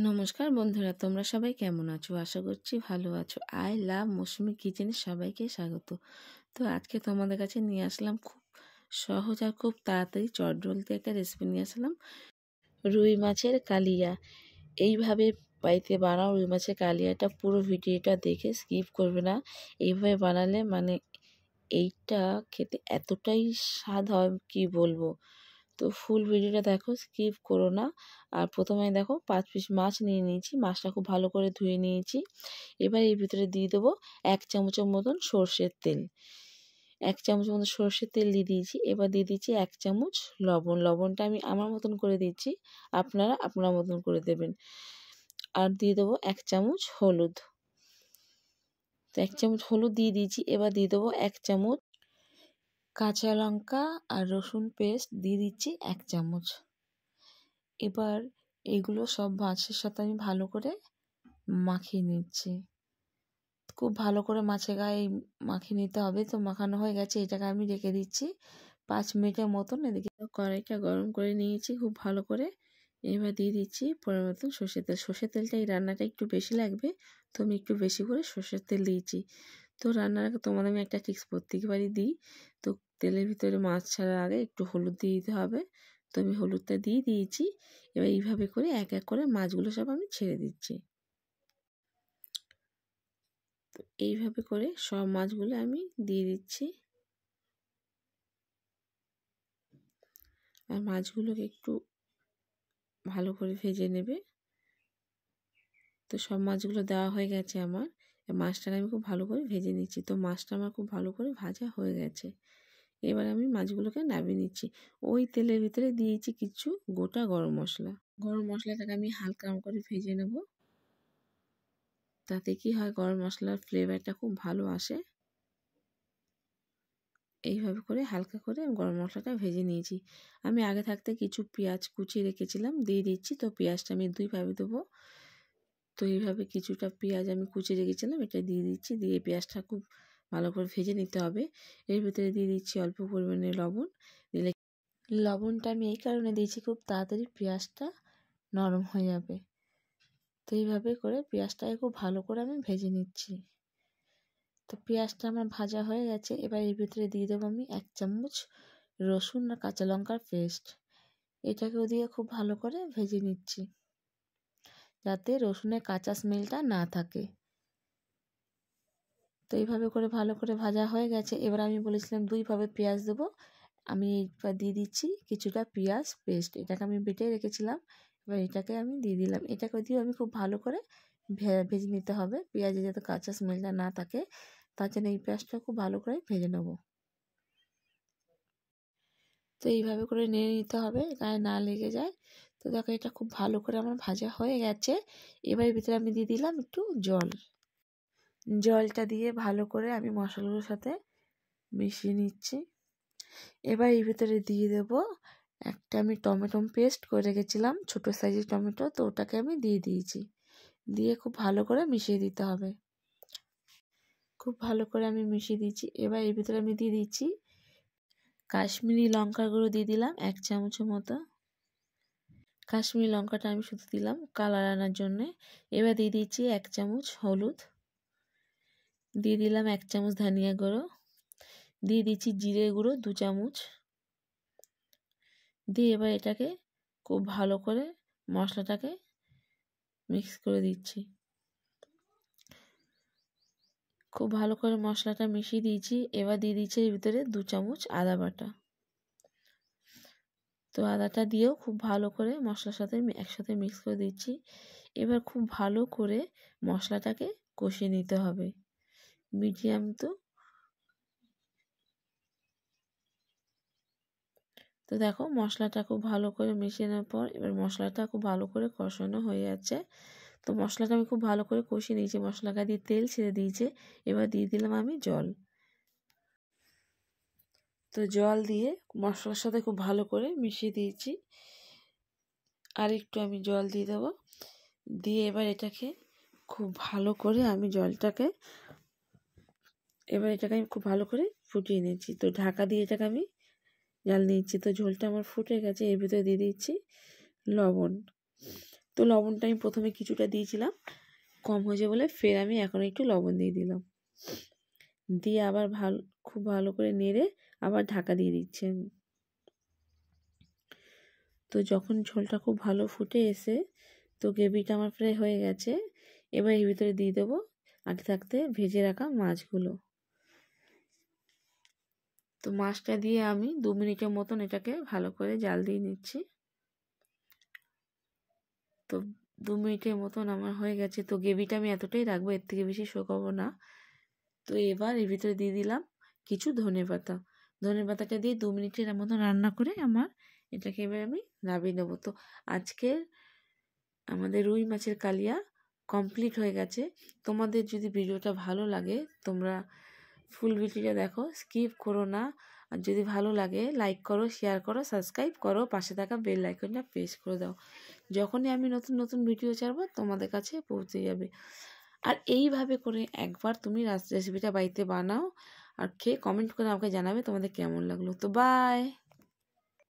নমস্কার বন্ধুরা, তোমরা সবাই কেমন আছো? আশা করছি ভালো আছো। আই লাভ মৌসুমি কিচেনে সবাইকে স্বাগত। তো আজকে তোমাদের কাছে নিয়ে আসলাম খুব সহজ আর খুব তাড়াতাড়ি চটজলদি একটা রেসিপি নিয়ে আসলাম, রুই মাছের কালিয়া। এইভাবে বাড়িতে বানাও রুই মাছের কালিয়াটা। পুরো ভিডিওটা দেখে স্কিপ করবে না। এইভাবে বানালে এইটা খেতে এতটাই স্বাদ হয় কি বলবো। তো ফুল ভিডিওটা দেখো, স্কিপ করো না। আর প্রথমে দেখো 5 পিস মাছ নিয়ে নিয়েছি। মাছটা খুব ভালো করে ধুয়ে নিয়েছি। এবার এর ভিতরে দিয়ে দেবো 1 চামচের মতন সর্ষের তেল। 1 চামচের মতন সর্ষের তেল দিয়ে দিয়েছি। এবার দিয়ে দিচ্ছি 1 চামচ লবণ। লবণটা আমি আমার মতন করে দিচ্ছি, আপনারা আপনার মতন করে দেবেন। আর দিয়ে দেবো 1 চামচ হলুদ। তো 1 চামচ হলুদ দিয়ে দিয়েছি। এবার দিয়ে দেবো 1 চামচ কাঁচা লঙ্কা আর রসুন পেস্ট দিয়ে দিচ্ছি 1 চামচ। এবার এগুলো সব মাছের সাথে আমি ভালো করে মাখিয়ে নিচ্ছি। খুব ভালো করে মাছের গায়ে মাখিয়ে নিতে হবে। তো মাখানো হয়ে গেছে, এটাকে আমি রেখে দিচ্ছি 5 মিনিটের মতন। এদিকে কড়াইটা গরম করে নিয়েছি খুব ভালো করে। এবার দিয়ে দিচ্ছি পরিমাণ মতন সর্ষের তেল। সর্ষের তেলটা এই রান্নাটা একটু বেশি লাগবে, তো আমি একটু বেশি করে সর্ষের তেল দিয়েছি। তো রান্নার আগে তোমাদের আমি একটা টিপস প্রত্যেকবারই দিই। তো তেলের ভিতরে মাছ ছাড়ার আগে একটু হলুদ দিয়ে দিতে হবে। তো আমি হলুদটা দিয়ে দিয়েছি। এবার এইভাবে করে এক এক করে মাছগুলো সব আমি ছেড়ে দিচ্ছি। তো এইভাবে করে সব মাছগুলো আমি দিয়ে দিচ্ছি। আর মাছগুলোকে একটু ভালো করে ভেজে নেবে। তো সব মাছগুলো দেওয়া হয়ে গেছে আমার। মাছটাকে আমি খুব ভালো করে ভেজে নিচ্ছি। তো মাছটা আমার খুব ভালো করে ভাজা হয়ে গেছে। এবার আমি মাছগুলোকে নামিয়ে নিচ্ছি। ওই তেলের ভিতরে দিয়েছি কিছু গোটা গরম মশলা। গরম মশলাটাকে আমি হালকা করে ভেজে নেব। তাতে কি হয়, গরম মশলার ফ্লেভারটা খুব ভালো আসে। এইভাবে করে হালকা করে গরম মশলাটা ভেজে নিয়েছি। আমি আগে থাকতে কিছু পেঁয়াজ কুচিয়ে রেখেছিলাম, দিয়ে দিচ্ছি। তো পেঁয়াজটা আমি দুইভাবে দেবো। তো এইভাবে কিছুটা পেঁয়াজ আমি কুচিয়ে রেখেছিলাম, এটা দিয়ে দিচ্ছি। দিয়ে পেঁয়াজটা খুব ভালো করে ভেজে নিতে হবে। এর ভিতরে দিয়ে দিচ্ছি অল্প পরিমাণে লবণ। দিলে লবণটা আমি এই কারণে দিয়েছি, খুব তাড়াতাড়ি পেঁয়াজটা নরম হয়ে যাবে। তো এইভাবে করে পেঁয়াজটাকে খুব ভালো করে আমি ভেজে নিচ্ছি। তো পেঁয়াজটা আমার ভাজা হয়ে গেছে। এবার এর ভিতরে দিয়ে দেবো আমি 1 চামচ রসুন আর কাঁচা লঙ্কার পেস্ট। এটাকেও দিয়ে খুব ভালো করে ভেজে নিচ্ছি, যাতে রসুনের কাঁচা স্মেলটা না থাকে। তো এইভাবে করে ভালো করে ভাজা হয়ে গেছে। এবার আমি বলেছিলাম দুইভাবে পেঁয়াজ দেবো, আমি এইবার দিয়ে দিচ্ছি কিছুটা পেঁয়াজ পেস্ট। এটাকে আমি বেটে রেখেছিলাম, এবার এটাকে আমি দিয়ে দিলাম। এটাকে দিয়েও আমি খুব ভালো করে ভেজে নিতে হবে, পেঁয়াজে যাতে কাঁচা স্মেলটা না থাকে। তার জন্য এই পেঁয়াজটা খুব ভালো করে ভেজে নেব। তো এইভাবে করে নেড়ে নিতে হবে, গায়ে না লেগে যায়। তো দেখো এটা খুব ভালো করে আমার ভাজা হয়ে গেছে। এবার এর ভিতরে আমি দিয়ে দিলাম একটু জল। জলটা দিয়ে ভালো করে আমি মশলাগুলোর সাথে মিশিয়ে নিচ্ছি। এবার এর ভিতরে দিয়ে দেবো একটা আমি টমেটো পেস্ট করে রেখেছিলাম, ছোটো সাইজের টমেটো। তো ওটাকে আমি দিয়ে দিয়েছি। দিয়ে খুব ভালো করে মিশিয়ে দিতে হবে। খুব ভালো করে আমি মিশিয়ে দিচ্ছি। এবার এর ভিতরে আমি দিয়ে দিচ্ছি কাশ্মীরি লঙ্কার গুঁড়ো, দিয়ে দিলাম 1 চামচের মতো। কাশ্মীরি লঙ্কাটা আমি শুধু দিলাম কালার আনার জন্যে। এবার দিয়ে দিচ্ছি 1 চামচ হলুদ, দিয়ে দিলাম 1 চামচ ধনিয়া গুঁড়ো, দিয়ে দিচ্ছি জিরে গুঁড়ো 2 চামচ। দিয়ে এবার এটাকে খুব ভালো করে মশলাটাকে মিক্স করে দিচ্ছি। খুব ভালো করে মশলাটা মিশিয়ে দিয়েছি। এবার দিয়ে দিচ্ছি এর ভিতরে 2 চামচ আদা বাটা। তো আদাটা দিয়েও খুব ভালো করে মশলার সাথে একসাথে মিক্স করে দিচ্ছি। এবার খুব ভালো করে মশলাটাকে কষিয়ে নিতে হবে মিডিয়াম। তো দেখো মশলাটা খুব ভালো করে মিশিয়ে নেওয়ার পর এবার মশলাটা খুব ভালো করে কষানো হয়ে যাচ্ছে। তো মশলাটা আমি খুব ভালো করে কষিয়ে নিয়েছি, মশলাটা দিয়ে তেল ছেড়ে দিয়েছে। এবার দিয়ে দিলাম আমি জল। তো জল দিয়ে মশলার সাথে খুব ভালো করে মিশিয়ে দিয়েছি। আর একটু আমি জল দিয়ে দেবো। দিয়ে এবার এটাকে খুব ভালো করে আমি এটাকে খুব ভালো করে ফুটিয়ে নিচ্ছি। তো ঢাকা দিয়ে এটাকে আমি জাল নিচ্ছি। তো ঝোলটা আমার ফুটে গেছে। এর ভিতরে দিয়ে দিচ্ছি লবণ। তো তো লবণটা আমি প্রথমে কিছুটা দিয়েছিলাম, কম হয়েছে বলে ফের আমি এখন একটু লবণ দিয়ে দিলাম, দিয়ে আবার খুব ভালো করে নেড়ে আবার ঢাকা দিয়ে দিচ্ছি আমি। তো যখন ঝোলটা খুব ভালো ফুটে এসে তো গ্রেভিটা আমার প্রায় হয়ে গেছে, এবার এর ভিতরে দিয়ে দেবো আগে থাকতে ভেজে রাখা মাছগুলো। তো মাছটা দিয়ে আমি 2 মিনিটের মতন এটাকে ভালো করে জাল দিয়ে নিচ্ছি। তো 2 মিনিটের মতন আমার হয়ে গেছে। তো গ্রেভিটা আমি এতটাই রাখবো, এর থেকে বেশি শুকাবো না। তো এবার এর ভিতরে দিয়ে দিলাম কিছু ধনেপাতা। ধনেপাতাটা দিয়ে 2 মিনিটের মতন রান্না করে আমার এটাকে এবার আমি নামিয়ে নেবো। তো আজকের আমাদের রুই মাছের কালিয়া কমপ্লিট হয়ে গেছে। তোমাদের যদি ভিডিওটা ভালো লাগে তোমরা ফুল ভিডিওটা দেখো, স্কিপ করো না। আর যদি ভালো লাগে লাইক করো, শেয়ার করো, সাবস্ক্রাইব করো, পাশে থাকা বেল আইকনটা প্রেস করে দাও। যখনই আমি নতুন নতুন ভিডিও ছাড়বো তোমাদের কাছে পৌঁছে যাবে। আর এইভাবে করে একবার তুমি রেসিপিটা বাড়িতে বানাও আর খেয়ে কমেন্ট করে আমাকে জানাবে তোমাদের কেমন লাগলো। তো বাই।